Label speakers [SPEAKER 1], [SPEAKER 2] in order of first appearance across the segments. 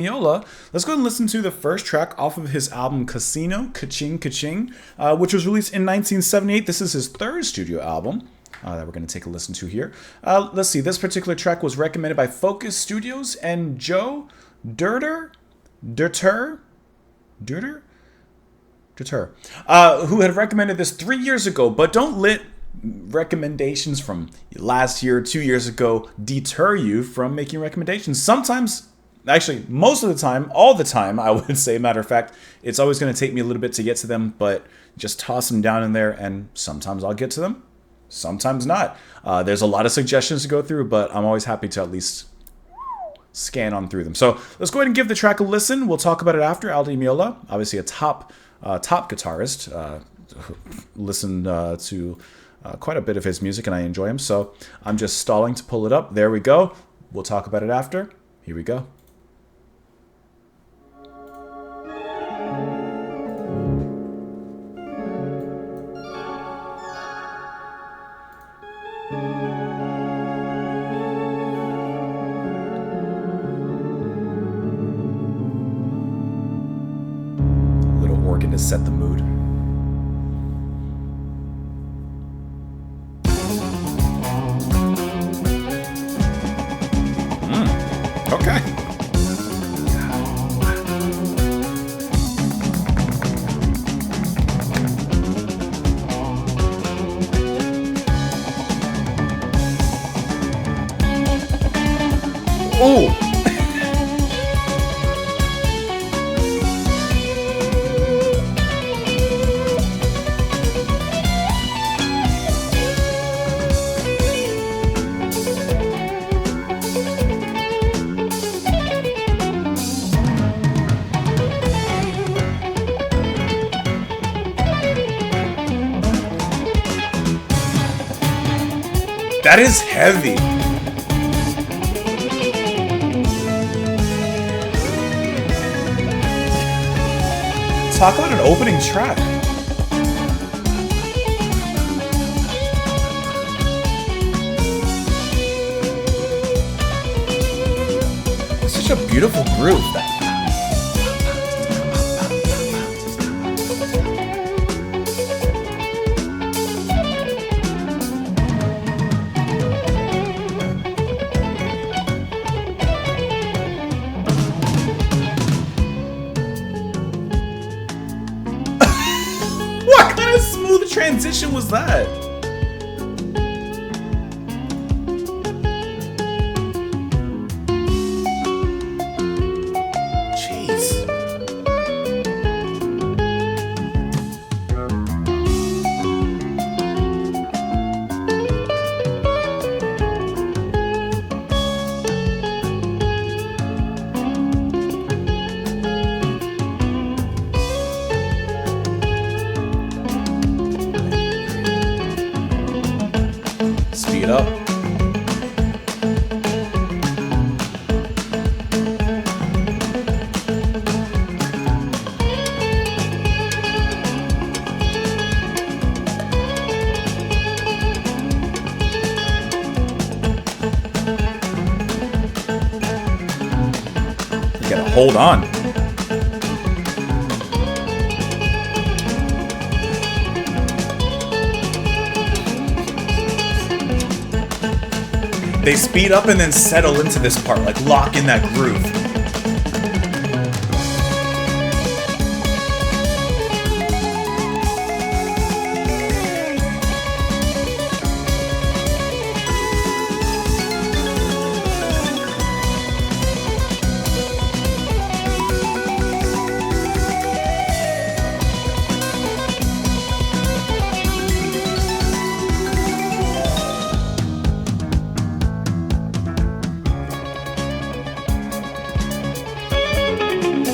[SPEAKER 1] Meola. Let's go and listen to the first track off of his album Casino, Kaching Kaching, which was released in 1978. This is his third studio album that we're going to take a listen to here. Let's see, this particular track was recommended by Focus Studios and Joe Durter, who had recommended this 3 years ago, but don't let recommendations from last year, 2 years ago deter you from making recommendations. Sometimes, actually, most of the time, all the time, I would say, matter of fact, it's always going to take me a little bit to get to them, but just toss them down in there, and sometimes I'll get to them, sometimes not. There's a lot of suggestions to go through, but I'm always happy to at least scan on through them. So let's go ahead and give the track a listen. We'll talk about it after. Aldi Meola, obviously a top guitarist. Listened to quite a bit of his music, and I enjoy him. So I'm just stalling to pull it up. There we go. We'll talk about it after. Here we go. Little organ to set the mood. Okay. Oh! That is heavy. Talk about an opening track. It's such a beautiful groove. What kind of smooth transition was that? Jeez. Speed up. You gotta hold on. They speed up and then settle into this part, like lock in that groove.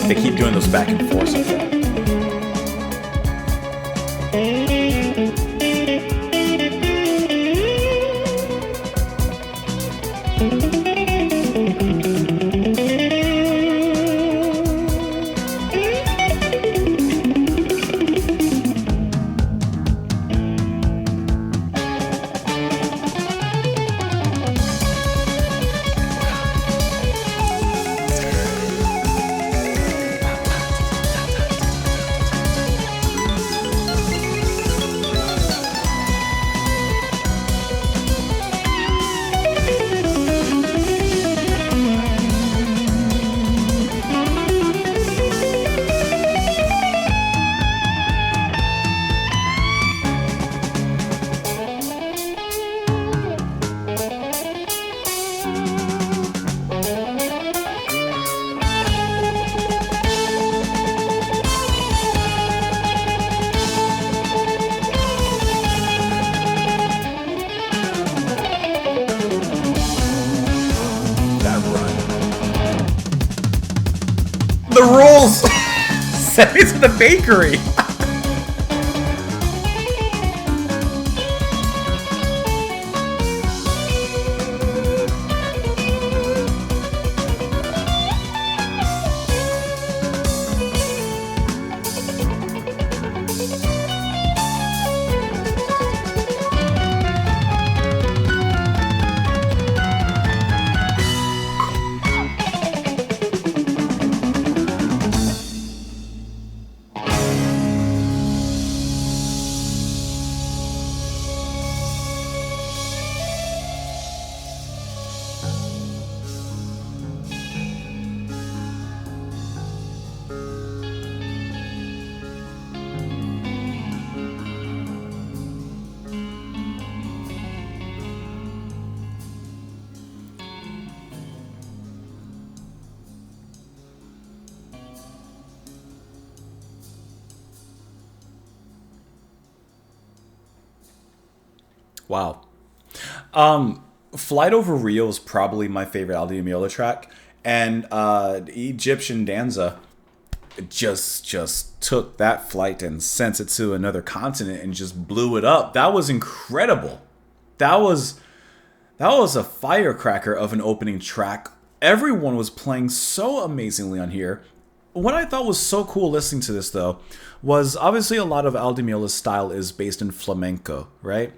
[SPEAKER 1] They keep doing those back and forth. I think. The rules! Send me to the bakery! Wow. Flight Over Rio is probably my favorite Aldi Meola track, and Egyptian Danza just took that flight and sent it to another continent and just blew it up. That was incredible. That was a firecracker of an opening track. Everyone was playing so amazingly on here. What I thought was so cool listening to this, though, was obviously a lot of Aldi Meola's style is based in flamenco, right?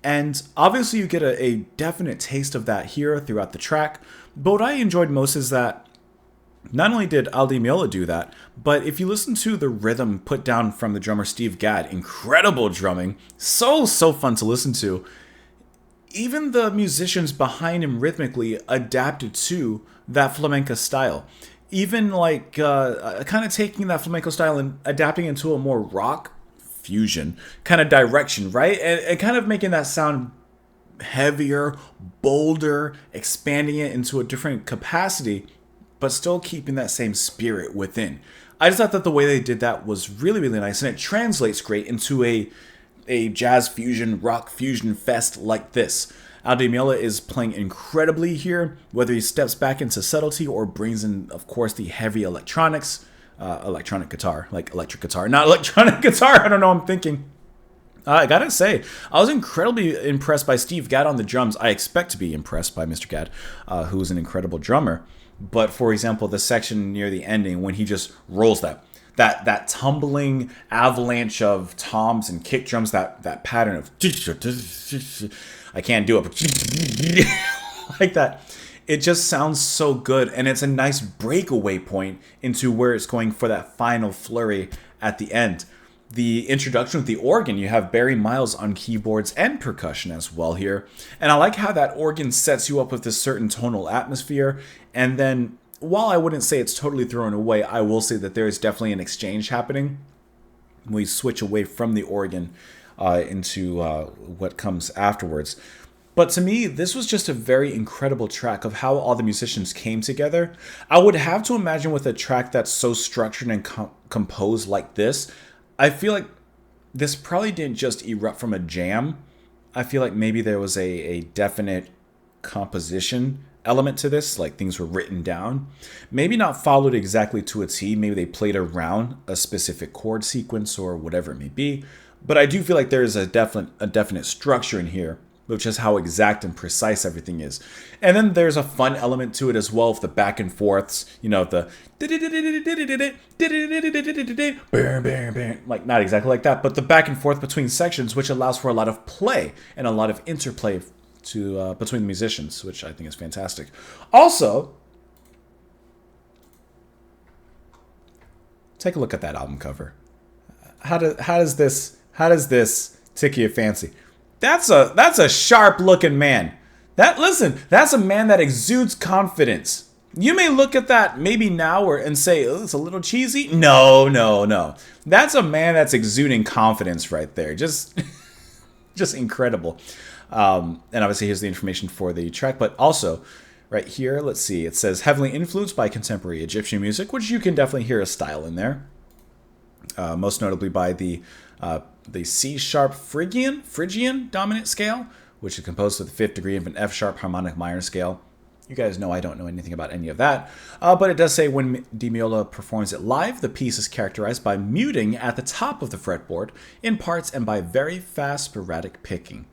[SPEAKER 1] And obviously you get a definite taste of that here throughout the track. But what I enjoyed most is that not only did Aldi Meola do that, but if you listen to the rhythm put down from the drummer Steve Gadd, incredible drumming, so fun to listen to. Even the musicians behind him rhythmically adapted to that flamenco style. Even like kind of taking that flamenco style and adapting into a more rock fusion kind of direction, right? And kind of making that sound heavier, bolder, expanding it into a different capacity, but still keeping that same spirit within. I just thought that the way they did that was really nice, and it translates great into a jazz fusion, rock fusion fest like this. Aldi Meola is playing incredibly here, whether he steps back into subtlety or brings in, of course, the heavy electronics, electronic guitar, like electric guitar, not electronic guitar. I don't know what I'm thinking. I gotta say, I was incredibly impressed by Steve Gadd on the drums. I expect to be impressed by Mr. Gadd, who is an incredible drummer. But for example, the section near the ending when he just rolls that tumbling avalanche of toms and kick drums, that pattern of I can't do it, but like that. It just sounds so good, and it's a nice breakaway point into where it's going for that final flurry at the end. The introduction with the organ, you have Barry Miles on keyboards and percussion as well here. And I like how that organ sets you up with this certain tonal atmosphere. And then, while I wouldn't say it's totally thrown away, I will say that there is definitely an exchange happening. We switch away from the organ into what comes afterwards. But to me, this was just a very incredible track of how all the musicians came together. I would have to imagine with a track that's so structured and composed like this, I feel like this probably didn't just erupt from a jam. I feel like maybe there was a definite composition element to this, like things were written down. Maybe not followed exactly to a T, maybe they played around a specific chord sequence or whatever it may be. But I do feel like there is a definite structure in here, which is how exact and precise everything is. And then there's a fun element to it as well, with the back and forths, you know, the like not exactly like that, but the back and forth between sections, which allows for a lot of play and a lot of interplay to between the musicians, which I think is fantastic. Also, take a look at that album cover. How does this tickle your fancy? That's a sharp looking man. That's a man that exudes confidence. You may look at that maybe now and say, oh, it's a little cheesy. No. That's a man that's exuding confidence right there. Just incredible. And obviously here's the information for the track, but also right here, let's see, it says heavily influenced by contemporary Egyptian music, which you can definitely hear a style in there. Most notably by the C-sharp Phrygian dominant scale, which is composed of the 5th degree of an F-sharp harmonic minor scale. You guys know I don't know anything about any of that. But it does say when Meola performs it live, the piece is characterized by muting at the top of the fretboard in parts and by very fast sporadic picking.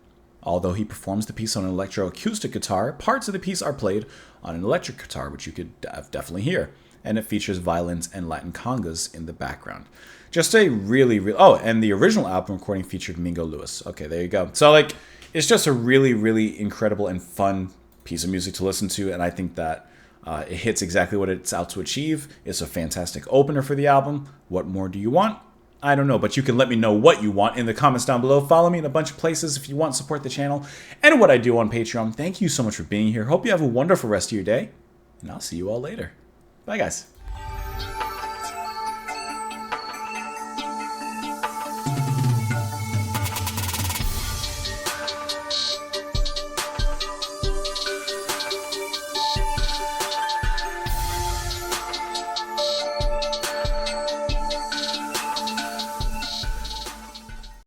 [SPEAKER 1] Although he performs the piece on an electroacoustic guitar, parts of the piece are played on an electric guitar, which you could definitely hear. And it features violins and Latin congas in the background. Just a really... Oh, and the original album recording featured Mingo Lewis. Okay, there you go. So, like, it's just a really incredible and fun piece of music to listen to, and I think that it hits exactly what it's out to achieve. It's a fantastic opener for the album. What more do you want? I don't know, but you can let me know what you want in the comments down below. Follow me in a bunch of places if you want to support the channel and what I do on Patreon. Thank you so much for being here. Hope you have a wonderful rest of your day, and I'll see you all later. Bye, guys.